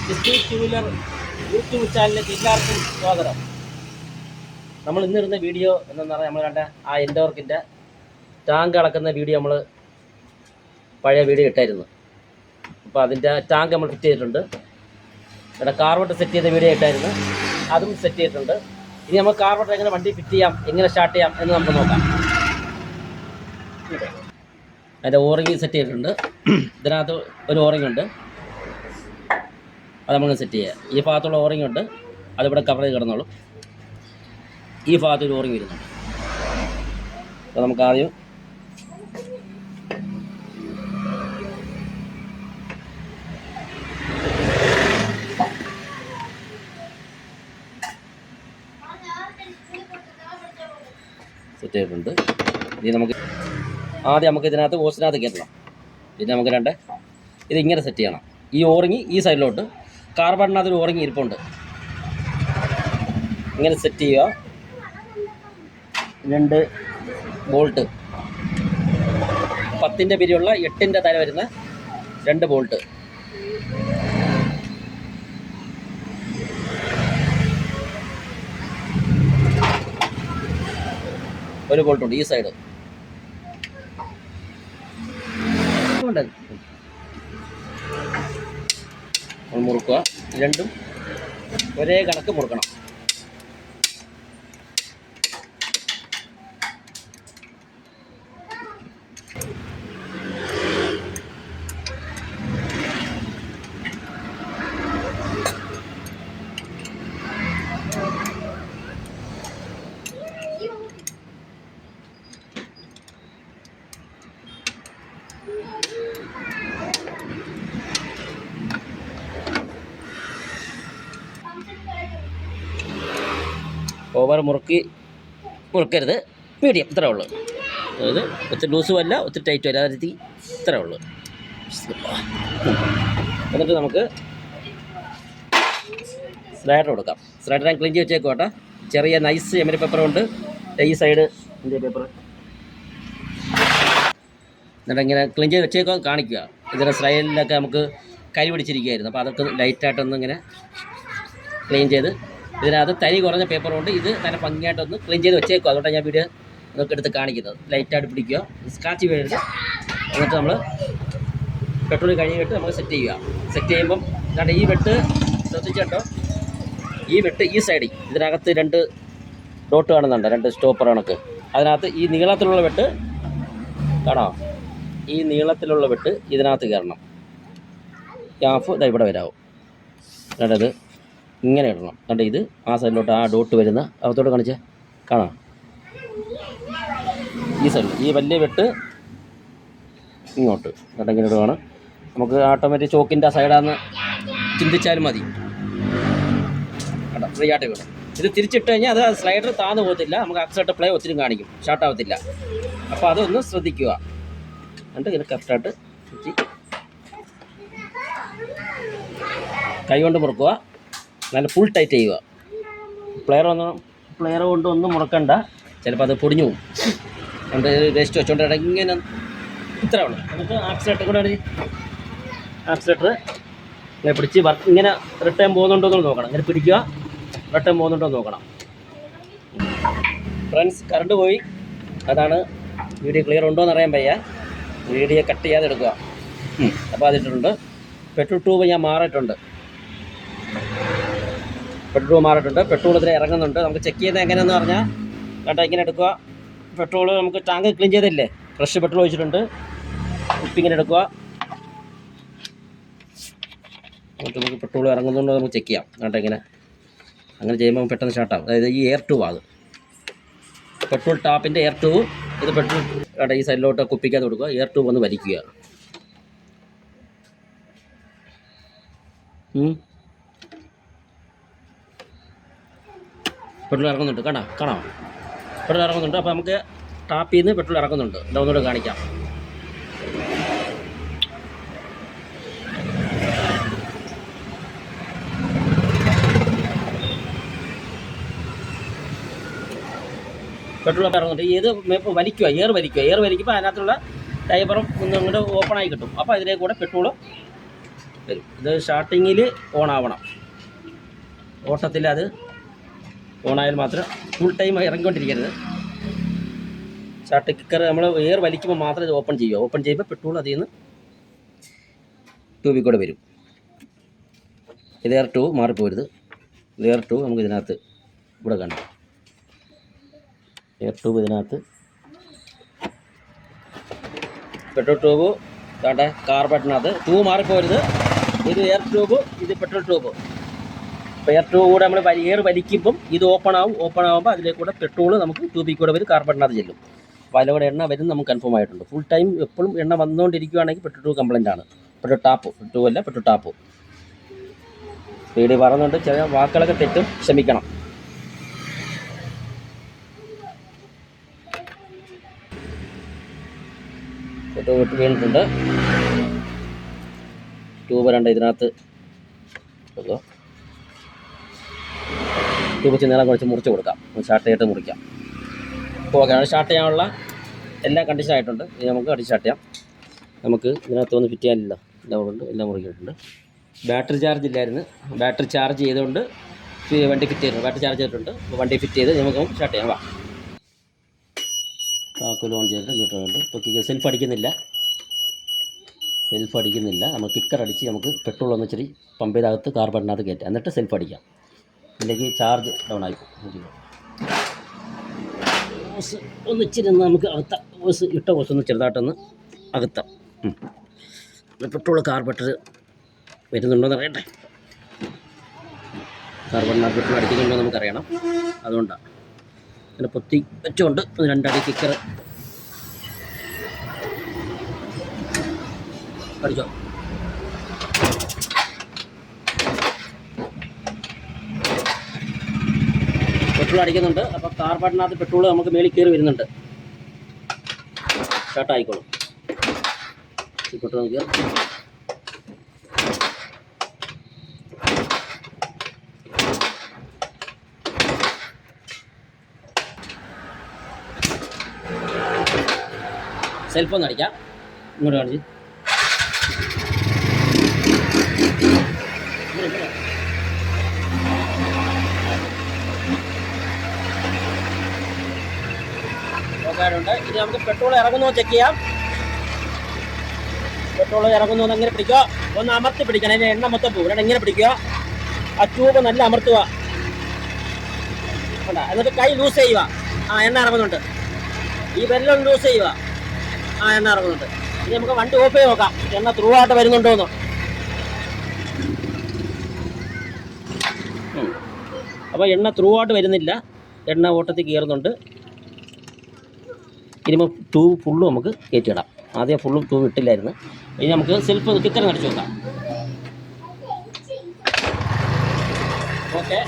District two wheeler YouTube ചാനലിലേക്ക് എല്ലാവർക്കും സ്വാഗതം. നമ്മൾ ഇന്നിരുന്ന വീഡിയോ എന്താണെന്ന് പറഞ്ഞാൽ നമ്മൾ കണ്ട ആ എൻഡോർക്കിൻ്റെ ടാങ്ക് അളക്കുന്ന വീഡിയോ നമ്മൾ പഴയ വീഡിയോ ഇട്ടായിരുന്നു. അപ്പോൾ അതിൻ്റെ ടാങ്ക് നമ്മൾ ഫിറ്റ് ചെയ്തിട്ടുണ്ട്. ഇവിടെ കാർബോട്ട് സെറ്റ് ചെയ്ത വീഡിയോ ഇട്ടായിരുന്നു, അതും സെറ്റ് ചെയ്തിട്ടുണ്ട്. ഇനി നമ്മൾ കാർബോട്ട് എങ്ങനെ വണ്ടി ഫിറ്റ് ചെയ്യാം, എങ്ങനെ സ്റ്റാർട്ട് ചെയ്യാം എന്ന് നമുക്ക് നോക്കാം. അതിൻ്റെ ഓറിങ് സെറ്റ് ചെയ്തിട്ടുണ്ട്. ഇതിനകത്ത് ഒരു ഓറിങ് ഉണ്ട്, അത് നമുക്ക് സെറ്റ് ചെയ്യാം. ഈ ഭാഗത്തുള്ള ഓറിങ് ഉണ്ട്, അതിവിടെ കവർ ചെയ്ത് കിടന്നോളും. ഈ ഭാഗത്ത് ഒരു ഓറിങ് വരുന്നുണ്ട്. അപ്പോൾ നമുക്ക് ആദ്യം സെറ്റ് ചെയ്തിട്ടുണ്ട്. ഇനി നമുക്ക് ആദ്യം ഇതിനകത്ത് ഓസിനകത്ത് കയറ്റണം. പിന്നെ നമുക്ക് ഇതിങ്ങനെ സെറ്റ് ചെയ്യണം. ഈ ഓറിങ് ഈ സൈഡിലോട്ട്, കാർബണിനകത്തൊരു ഓറിങ് ഇരിപ്പുണ്ട്. ഇങ്ങനെ സെറ്റ് ചെയ്യുക. 2 ബോൾട്ട്, 10ൻ്റെ പിരിയുള്ള 8ൻ്റെ തല വരുന്ന 2 ബോൾട്ട്. ഒരു ബോൾട്ടുണ്ട് ഈ സൈഡ്. മുറുക്കുക. രണ്ടും ഒരേ കണക്ക് മുറുക്കണം. ഓവർ മുറുക്കരുത്, മീഡിയം, ഇത്രേ ഉള്ളൂ. അതായത് ഒത്തിരി ലൂസും അല്ല, ഒത്തിരി ടൈറ്റും അല്ല, അതായത് ഇത്രേ ഉള്ളൂ. എന്നിട്ട് നമുക്ക് സ്ലൈഡർ കൊടുക്കാം. സ്ലൈഡർ ഞാൻ ക്ലീൻ ചെയ്ത് വെച്ചേക്കോട്ടെ. ചെറിയ നൈസ് എമരി പേപ്പർ കൊണ്ട് ഈ സൈഡ് എൻ്റെ പേപ്പർ എന്നിട്ട് ഇങ്ങനെ ക്ലീൻ ചെയ്ത് വെച്ചേക്കോ കാണിക്കുക. ഇതിൻ്റെ സ്ലൈഡിലൊക്കെ നമുക്ക് കരി പിടിച്ചിരിക്കുകയായിരുന്നു, അപ്പോൾ അതൊക്കെ ലൈറ്റായിട്ടൊന്ന് ഇങ്ങനെ ക്ലീൻ ചെയ്ത്, ഇതിനകത്ത് തരി കുറഞ്ഞ പേപ്പർ കൊണ്ട് ഇത് നല്ല ഭംഗിയായിട്ടൊന്ന് ക്ലീൻ ചെയ്ത് വെച്ചേക്കുക. അതുകൊണ്ടാണ് ഞാൻ വീഡിയോ നമുക്ക് എടുത്ത് കാണിക്കുന്നത്. ലൈറ്റായിട്ട് പിടിക്കുക, സ്ക്രാച്ച് വീഴരുത്. എന്നിട്ട് നമ്മൾ പെട്രോൾ കഴിഞ്ഞിട്ട് നമുക്ക് സെറ്റ് ചെയ്യുക. സെറ്റ് ചെയ്യുമ്പം ഈ വെട്ട് ശ്രദ്ധിച്ചോ, ഈ വെട്ട് ഈ സൈഡിൽ ഇതിനകത്ത് 2 ഡോട്ട് കാണുന്നുണ്ട്, 2 സ്റ്റോപ്പർ കണക്ക്. അതിനകത്ത് ഈ നീളത്തിലുള്ള വെട്ട് കാണാം. ഈ നീളത്തിലുള്ള വെട്ട് ഇതിനകത്ത് കയറണം. ഹാഫ് ഇതാ ഇവിടെ വരാവും. എന്നിട്ടത് ഇങ്ങനെ ഇടണം. എന്നിട്ട് ഇത് ആ സൈഡിലോട്ട് ആ ഡോട്ട് വരുന്ന അകത്തോട്ട് കാണിച്ച് കാണാം. ഈ സൈഡിൽ ഈ വലിയ വെട്ട് ഇങ്ങോട്ട് എന്നിട്ട് ഇങ്ങനെ ഇടുകയാണ്. നമുക്ക് ഓട്ടോമാറ്റിക് ചോക്കിൻ്റെ ആ സൈഡാന്ന് ചിന്തിച്ചാലും മതി. കേട്ടോ, ഫ്രീ ആയിട്ട് വിടും. ഇത് തിരിച്ചിട്ട് കഴിഞ്ഞാൽ അത് സ്ലൈഡർ താന്ന് പോകത്തില്ല, നമുക്ക് ആക്സിലേറ്റർ പ്ലേ ഒത്തിരി കാണിക്കും, ഷാർട്ടാവത്തില്ല. അപ്പോൾ അതൊന്ന് ശ്രദ്ധിക്കുക. എന്നിട്ട് ഇങ്ങനെ കറക്റ്റായിട്ട് കൈ കൊണ്ട് മുറുക്കുക, നല്ല ഫുൾ ടൈറ്റ് ചെയ്യുക. പ്ലെയർ കൊണ്ടൊന്നും മുടക്കണ്ട, ചിലപ്പോൾ അത് പൊടിഞ്ഞു പോകും. എന്നിട്ട് വേസ്റ്റ് വെച്ചുകൊണ്ട് ഇങ്ങനെ ഇത്ര ഉള്ളു. എന്നിട്ട് ആക്സിലേറ്റർ കൂടെ ആക്സിലേറ്റർ ഇങ്ങനെ പിടിച്ച് ഇങ്ങനെ റിട്ടേൺ പോകുന്നുണ്ടോ എന്ന് നോക്കണം. ഇങ്ങനെ പിടിക്കുക, റിട്ടേൺ പോകുന്നുണ്ടോ എന്ന് നോക്കണം. ഫ്രണ്ട്സ്, കറണ്ട് പോയി. അതാണ് വീഡിയോ ക്ലിയർ ഉണ്ടോ എന്ന് അറിയാൻ വയ്യ. വീഡിയോ കട്ട് ചെയ്യാതെ എടുക്കുക. അപ്പോൾ അതിട്ടിട്ടുണ്ട്. പെട്രോൾ ട്യൂബ് ഞാൻ മാറിയിട്ടുണ്ട്. പെട്രോൾ ഇതിൽ ഇറങ്ങുന്നുണ്ട്. നമുക്ക് ചെക്ക് ചെയ്യുന്നത് എങ്ങനെയാണെന്ന് പറഞ്ഞാൽ കേട്ടോ, ഇങ്ങനെ എടുക്കുക. പെട്രോൾ നമുക്ക് ടാങ്ക് ക്ലീൻ ചെയ്തില്ലേ, ഫ്രഷ് പെട്രോൾ ഒഴിച്ചിട്ടുണ്ട്. ഉപ്പിങ്ങനെ എടുക്കുക. എന്നിട്ട് നമുക്ക് പെട്രോൾ ഇറങ്ങുന്നുണ്ടോ നമുക്ക് ചെക്ക് ചെയ്യാം. കേട്ടോ, ഇങ്ങനെ അങ്ങനെ ചെയ്യുമ്പോൾ പെട്ടെന്ന് സ്റ്റാർട്ടാകും. അതായത് ഈ എയർ ട്യൂബ്, അത് പെട്രോൾ ടാപ്പിൻ്റെ എയർ ട്യൂബ്. ഇത് പെട്രോൾ കേട്ടോ ഈ സൈഡിലോട്ട് കുപ്പിക്കാതെ കൊടുക്കുക. എയർ ട്യൂബ് ഒന്ന് വലിക്കുക. പെട്രോൾ ഇറങ്ങുന്നുണ്ട്, കാണാം പെട്രോൾ ഇറങ്ങുന്നുണ്ട്. അപ്പോൾ നമുക്ക് ടാപ്പിൽ നിന്ന് പെട്രോൾ ഇറങ്ങുന്നുണ്ട്. ഒന്നുകൂടെ കാണിക്കാം. പെട്രോൾ ഇറങ്ങുന്നുണ്ട്. ഏത് വലിക്കുക, എയർ വലിക്കുമ്പോൾ അതിനകത്തുള്ള ഡൈവറും ഒന്ന് ഇങ്ങോട്ട് ഓപ്പണായി കിട്ടും. അപ്പോൾ അതിലേക്ക് കൂടെ പെട്രോൾ വരും. ഇത് സ്റ്റാർട്ടിങ്ങിൽ ഓണാവണം, ഓട്ടത്തിൽ അത് ഓണായാൽ മാത്രം ഫുൾ ടൈം ഇറങ്ങിക്കൊണ്ടിരിക്കരുത്. സ്റ്റാർട്ടിങ് കിക്കർ നമ്മൾ എയർ വലിക്കുമ്പോൾ മാത്രം ഇത് ഓപ്പൺ ചെയ്യുക. ഓപ്പൺ ചെയ്യുമ്പോൾ പെട്രോൾ അതിൽ നിന്ന് ട്യൂബിൽ കൂടെ വരും. ഇത് എയർ 2 മാറിപ്പോരുത്. ഇത് എയർ 2 നമുക്ക് ഇതിനകത്ത് ഇവിടെ കാണാം. എയർ ട്യൂബ് ഇതിനകത്ത് പെട്രോൾ ട്യൂബ് താട്ടെ കാർബറ്റിനകത്ത് ട്യൂബ് മാറിപ്പോരുത്. ഇത് എയർ ട്യൂബ്, ഇത് പെട്രോൾ ട്യൂബ്. അപ്പോൾ എയർ ട്യൂബ് കൂടെ നമ്മൾ എയർ വലിക്കുമ്പം ഇത് ഓപ്പൺ ആകുമ്പോൾ അതിലേക്ക് കൂടെ പെട്രോൾ നമുക്ക് ട്യൂബിൽ കൂടെ വരും, കാർബറ്റിനകത്ത് ചെല്ലും. അപ്പോൾ അതിലൂടെ എണ്ണ വരും നമുക്ക് കൺഫേം ആയിട്ടുണ്ട്. ഫുൾ ടൈം എപ്പോഴും എണ്ണ വന്നുകൊണ്ടിരിക്കുകയാണെങ്കിൽ പെട്രോൾ ട്യൂബ് കംപ്ലൈൻ്റ് ആണ്. പെട്രോൾ ടാപ്പ്, ട്യൂബ് അല്ല പെട്രോൾ ടാപ്പ്. സ്പീഡിൽ പറഞ്ഞുകൊണ്ട് ചെറിയ വാക്കുകളൊക്കെ തെറ്റും, ക്ഷമിക്കണം. പെട്രോൾ വിട്ട് വീണിട്ടുണ്ട്. ട്യൂബ് രണ്ട് ഇതിനകത്ത് ട്യൂബ് നീളം കുറച്ച് മുറിച്ച് കൊടുക്കാം, സ്റ്റാർട്ട് ചെയ്തിട്ട് മുറിക്കാം. ഓക്കെ, സ്റ്റാർട്ട് ചെയ്യാനുള്ള എല്ലാ കണ്ടീഷൻ ആയിട്ടുണ്ട്. ഇനി നമുക്ക് അടി സ്റ്റാർട്ട് ചെയ്യാം. നമുക്ക് ഇതിനകത്തൊന്നും ഫിറ്റ് ചെയ്യാനില്ല, എല്ലാം ഉണ്ട്, എല്ലാം മുറിക്കിയിട്ടുണ്ട്. ബാറ്ററി ചാർജ് ഇല്ലായിരുന്നു, ബാറ്ററി ചാർജ് ചെയ്തുകൊണ്ട് വണ്ടി ഫിറ്റ് ചെയ്തിട്ടുണ്ട്. ബാറ്ററി ചാർജ് ചെയ്തിട്ടുണ്ട്, വണ്ടി ഫിറ്റ് ചെയ്ത് നമുക്ക് സ്റ്റാർട്ട് ചെയ്യാം. വാ, താക്കോൽ ഓൺ ചെയ്തിട്ട് കിട്ടുന്നുണ്ട്. ഇപ്പോൾ സെൽഫ് അടിക്കുന്നില്ല. നമ്മൾ കിക്കർ അടിച്ച് നമുക്ക് പെട്രോൾ ഒന്ന് ഇച്ചിരി പമ്പ് ചെയ്തകത്ത് കാർബണിനകത്ത് കയറ്റാം, എന്നിട്ട് സെൽഫ് അടിക്കാം. ഇല്ലെങ്കിൽ ചാർജ് ഡൗൺ ആയിപ്പോകും. ഓസ് ഒന്ന് ഇച്ചിരി നമുക്ക് അകത്താം. ഓസ് ഒന്ന് ചെറുതായിട്ടൊന്ന് അകത്താം. പെട്രോൾ കാർബറേറ്റർ വരുന്നുണ്ടോയെന്ന് അറിയട്ടെ. കാർബണിനകത്ത് പെട്രോൾ അടിക്കുന്നുണ്ടോ നമുക്കറിയണം, അതുകൊണ്ടാണ് അങ്ങനെ പൊത്തി വെച്ചുകൊണ്ട് രണ്ടടി കിക്കർ അടിച്ചോ. പെട്രോൾ അടിക്കുന്നുണ്ട്. അപ്പോൾ കാർബണിനകത്ത് പെട്രോൾ നമുക്ക് മേളിൽ കയറി വരുന്നുണ്ട്. സ്റ്റാർട്ടായിക്കോളും. പെട്രോൾ നമുക്ക് സെൽഫൊന്ന് അടിക്കാം. ഇങ്ങോട്ട് കാണിച്ച് നോക്കാറുണ്ട്. ഇനി നമുക്ക് പെട്രോൾ ഇറങ്ങുന്നോ ചെക്ക് ചെയ്യാം. പെട്രോൾ ഇറങ്ങുന്നു അങ്ങനെ പിടിക്കുക, ഒന്ന് അമർത്തി പിടിക്കണം. അതിൻ്റെ എണ്ണ മൊത്തം പോകും. ഇങ്ങനെ പിടിക്കുക, ആ ട്യൂബ് നല്ല അമർത്തുക. എന്നിട്ട് കൈ ലൂസ് ചെയ്യുക. എണ്ണ ഇറങ്ങുന്നുണ്ട്. ഈ വെല്ലം ലൂസ് ചെയ്യുക. എണ്ണ ഇറങ്ങുന്നുണ്ട്. ഇനി നമുക്ക് വണ്ടി ഓഫ് ചെയ്ത് നോക്കാം, എണ്ണ ത്രൂ ആയിട്ട് വരുന്നുണ്ടോയെന്ന്. അപ്പോൾ എണ്ണ ത്രൂ ആയിട്ട് വരുന്നില്ല, എണ്ണ ഓട്ടത്തിൽ കയറുന്നുണ്ട്. ഇനിയിപ്പോൾ ട്യൂബ് ഫുള്ളും നമുക്ക് കയറ്റിയിടാം. ആദ്യം ഫുള്ളും ട്യൂബ് ഇട്ടില്ലായിരുന്നു. ഇനി നമുക്ക് സെൽഫ് കിക്കർ അടിച്ചു നോക്കാം. ഓക്കെ,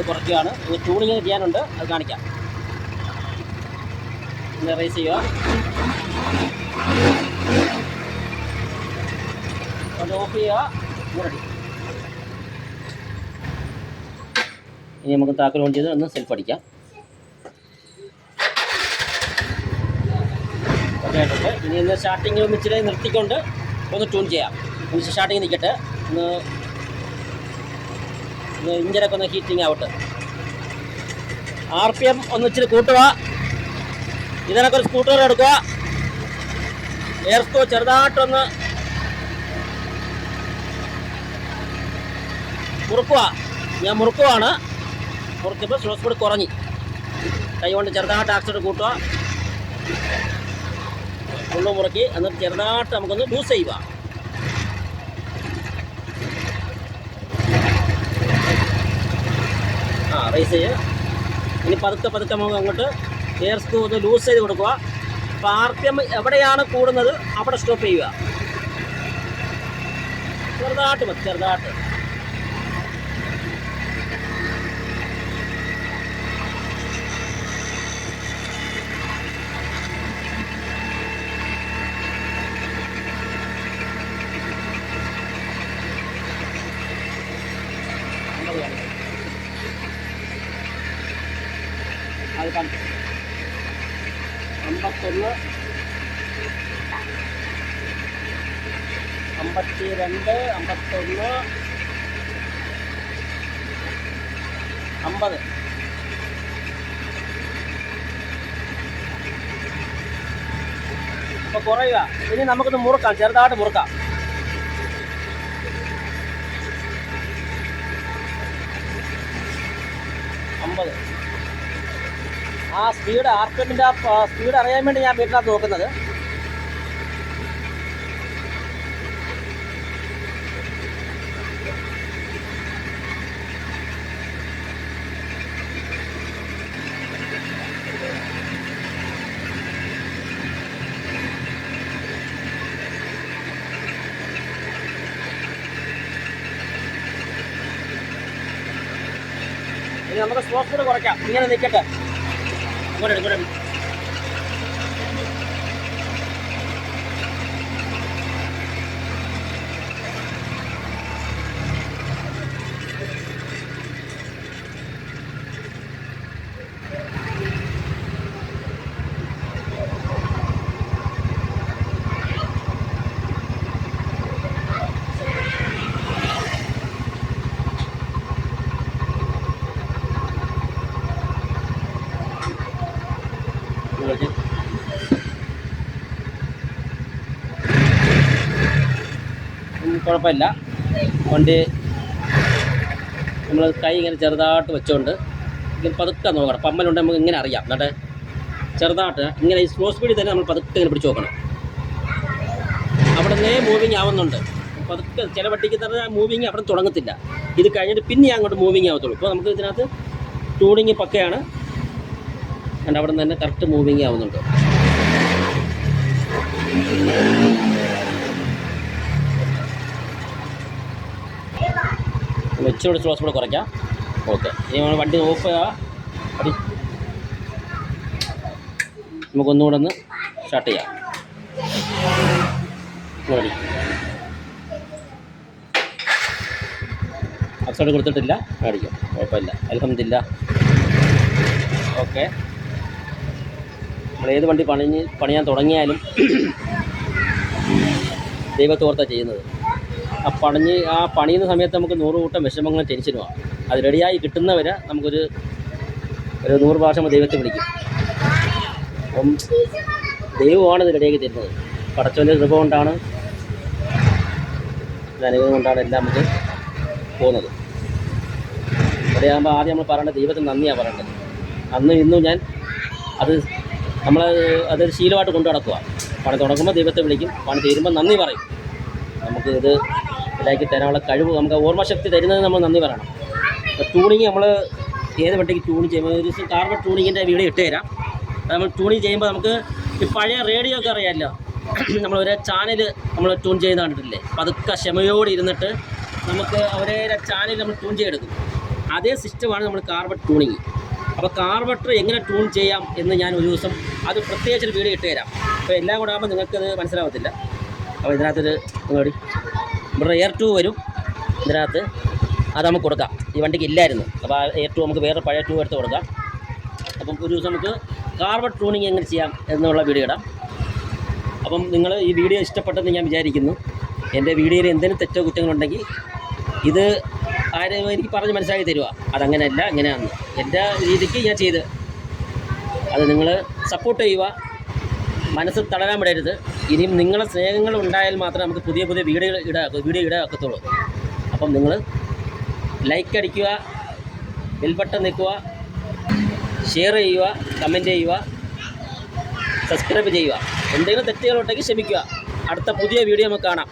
കുറയ്ക്കുകയാണ്. ഇനി ട്യൂണിങ് ചെയ്യാനുണ്ട്, അത് കാണിക്കാം. ഒന്ന് റേസ് ചെയ്യുക, ഒന്ന് ഓഫ് ചെയ്യുക. റെഡി. ഇനി നമുക്ക് താക്കോൽ ഓൺ ചെയ്ത് ഒന്ന് സെൽഫ് അടിക്കാം. ഓക്കെയായിട്ടുണ്ട്. ഇനി ഒന്ന് സ്റ്റാർട്ടിങ്ങിൽ ഒന്ന് ഇച്ചിരി നിർത്തിക്കൊണ്ട് ഒന്ന് ട്യൂൺ ചെയ്യാം. സ്റ്റാർട്ടിങ് നിൽക്കട്ടെ, ഒന്ന് ഇഞ്ചിനൊക്കെ ഒന്ന് ഹീറ്റിംഗ് ആവട്ടെ. RPM ഒന്ന് ഇച്ചിരി കൂട്ടുക. ഇതിനൊക്കെ ഒരു സ്കൂട്ടർ എടുക്കുക. എയർ സ്കോ ചെറുതായിട്ടൊന്ന് മുറുക്കുക. ഞാൻ മുറുക്കുവാണ്. മുറുക്കിയപ്പോൾ സ്ലോ സ്പീഡ് കുറഞ്ഞ് കൈ കൊണ്ട് ചെറുതായിട്ട് ആക്സിഡൻറ്റ് കൂട്ടുക. ഫുള്ള് മുറുക്കി എന്നിട്ട് ചെറുതായിട്ട് നമുക്കൊന്ന് ലൂസ് ചെയ്യുക. റേസ് ചെയ്യുക. ഇനി പതുക്കെ നമുക്ക് അങ്ങോട്ട് എയർ സ്ക്രൂ ഒന്ന് ലൂസ് ചെയ്ത് കൊടുക്കുക. അപ്പോൾ RPM എവിടെയാണ് കൂടുന്നത് അവിടെ സ്റ്റോപ്പ് ചെയ്യുക. ചെറുതായിട്ട് മതി, ചെറുതായിട്ട്. അത് 51 51 52, 51, 50. അപ്പോൾ കുറയുക. ഇനി നമുക്കിത് മുറുക്കാം, ചെറുതായിട്ട് മുറുക്കാം. ആ സ്പീഡ് ആർപിഎമ്മിൻ്റെ സ്പീഡ് അറിയാൻ വേണ്ടി ഞാൻ വീട്ടിനകത്ത് നോക്കുന്നത്. ഇനി നമുക്ക് സ്ലോ സ്പീഡ് കുറയ്ക്കാം. ഇങ്ങനെ നിൽക്കട്ടെ. ഇങ്ങോട്ട് ഇങ്ങോട്ട് കുഴപ്പമില്ല. വണ്ടി നമ്മൾ കൈ ഇങ്ങനെ ചെറുതായിട്ട് വെച്ചുകൊണ്ട് ഇങ്ങനെ പതുക്കെ നോക്കണം. പമ്മലുണ്ട് നമുക്ക് ഇങ്ങനെ അറിയാം. എന്നിട്ട് ചെറുതായിട്ട് ഇങ്ങനെ ഈ സ്ലോ സ്പീഡിൽ തന്നെ നമ്മൾ പതുക്കെ ഇങ്ങനെ പിടിച്ച് നോക്കണം. അവിടെ നിന്നേ മൂവിങ് ആവുന്നുണ്ട്. പതുക്കെ ചില വണ്ടിക്ക് തന്നെ മൂവിങ് അവിടെ തുടങ്ങത്തില്ല. ഇത് കഴിഞ്ഞിട്ട് പിന്നെ അങ്ങോട്ട് മൂവിങ് ആവത്തുള്ളൂ. ഇപ്പോൾ നമുക്ക് ഇതിനകത്ത് ടൂണിങ് പക്കയാണ്. and അവിടെ നിന്ന് തന്നെ കറക്റ്റ് മൂവിങ് ആവുന്നുണ്ട്. വെച്ചുകൂടി സ്ലോ സ്പീഡ് കുറയ്ക്കാം. ഓക്കെ, ഇനി നമ്മൾ വണ്ടി ഓഫ് ചെയ്യുക. അടി നമുക്കൊന്നുകൂടെ ഒന്ന് സ്റ്റാർട്ട് ചെയ്യാം. മതി, അപ്സൈഡ് കൊടുത്തിട്ടില്ല, മേടിക്കാം, കുഴപ്പമില്ല. അൽഹംദുലില്ലാ. ഓക്കെ, നമ്മൾ ഏത് വണ്ടി പണിയാൻ തുടങ്ങിയാലും ദൈവത്തോർത്താണ് ചെയ്യുന്നത്. ആ പണിയുന്ന സമയത്ത് നമുക്ക് 100 കൂട്ടം വിഷമങ്ങളും ടെൻഷനുമാണ്. അത് റെഡിയായി കിട്ടുന്നവരെ നമുക്കൊരു 100 പ്രാവശ്യം ദൈവത്തെ വിളിക്കും. അപ്പം ദൈവമാണ് ഇത് റെഡിയാക്കി തരുന്നത്. പടച്ചവൻ്റെ കൃപ കൊണ്ടാണ്, അനുഗ്രഹം കൊണ്ടാണ് എല്ലാം നമുക്ക് പോകുന്നത്. റെഡിയാകുമ്പോൾ ആദ്യം നമ്മൾ പറയേണ്ടത് ദൈവത്തിന് നന്ദിയാണ് പറയേണ്ടത്. അന്നും ഇന്നും ഞാൻ അതൊരു ശീലമായിട്ട് കൊണ്ടു നടക്കുക. പണി തുടങ്ങുമ്പോൾ ദൈവത്തെ വിളിക്കും, പണി തീരുമ്പോൾ നന്ദി പറയും. നമുക്ക് ഇത് ഇതിലേക്ക് തരാനുള്ള കഴിവ്, നമുക്ക് ഓർമ്മശക്തി തരുന്നത് നമ്മൾ നന്ദി പറയണം. അപ്പോൾ ടൂണിങ് നമ്മൾ ഏത് വണ്ടിക്ക് ട്യൂണിങ് ചെയ്യുമ്പോൾ ഒരു ദിവസം കാർബൺ ട്യൂണിങ്ങിൻ്റെ വീഡിയോ ഇട്ട് തരാം. നമ്മൾ ട്യൂണിങ് ചെയ്യുമ്പോൾ നമുക്ക് ഈ പഴയ റേഡിയോ ഒക്കെ അറിയാമല്ലോ, നമ്മളൊരു ചാനൽ നമ്മൾ ട്യൂൺ ചെയ്യുന്ന കണ്ടിട്ടില്ലേ? പതുക്കെ ക്ഷമയോടെ ഇരുന്നിട്ട് നമുക്ക് ഒരേ ചാനൽ നമ്മൾ ട്യൂൺ ചെയ്തെടുക്കും. അതേ സിസ്റ്റമാണ് നമ്മൾ കാർബൺ ട്യൂണിങ്. അപ്പോൾ കാർബട്ടർ എങ്ങനെ ട്യൂൺ ചെയ്യാം എന്ന് ഞാൻ ഒരു ദിവസം അത് പ്രത്യേകിച്ചൊരു വീഡിയോ ഇട്ട് തരാം. അപ്പോൾ എല്ലാം കൂടെ ആകുമ്പോൾ നിങ്ങൾക്കത് മനസ്സിലാവത്തില്ല. അപ്പോൾ ഇതിനകത്തൊരു ഇവിടെ എയർ 2 വരും ഇതിനകത്ത്, അത് നമുക്ക് കൊടുക്കാം. ഈ വണ്ടിക്ക് ഇല്ലായിരുന്നു. അപ്പോൾ ആ എയർ 2 നമുക്ക് വേറെ പഴയ 2 എടുത്ത് കൊടുക്കാം. അപ്പം ഒരു ദിവസം നമുക്ക് കാർബൺ ട്യൂണിങ് എങ്ങനെ ചെയ്യാം എന്നുള്ള വീഡിയോ ഇടാം. അപ്പം നിങ്ങൾ ഈ വീഡിയോ ഇഷ്ടപ്പെട്ടെന്ന് ഞാൻ വിചാരിക്കുന്നു. എൻ്റെ വീഡിയോയിൽ എന്തെങ്കിലും തെറ്റോ കുറ്റങ്ങളുണ്ടെങ്കിൽ ഇത് ആരും എനിക്ക് പറഞ്ഞ് മനസ്സിലാക്കി തരുക. അതങ്ങനെയല്ല, ഇങ്ങനെയാണ് എൻ്റെ രീതിക്ക് ഞാൻ ചെയ്ത്. അത് നിങ്ങൾ സപ്പോർട്ട് ചെയ്യുക, മനസ്സ് തളരാൻ വിടരുത്. ഇനിയും നിങ്ങളെ സ്നേഹങ്ങൾ ഉണ്ടായാൽ മാത്രമേ നമുക്ക് പുതിയ വീഡിയോ ഇടാക്കത്തുള്ളൂ. അപ്പം നിങ്ങൾ ലൈക്ക് അടിക്കുക, ബെൽ ബട്ടൺ നിൽക്കുക, ഷെയർ ചെയ്യുക, കമൻറ്റ് ചെയ്യുക, സബ്സ്ക്രൈബ് ചെയ്യുക. എന്തെങ്കിലും തെറ്റുകളുണ്ടെങ്കിൽ ക്ഷമിക്കുക. അടുത്ത പുതിയ വീഡിയോ നമുക്ക് കാണാം.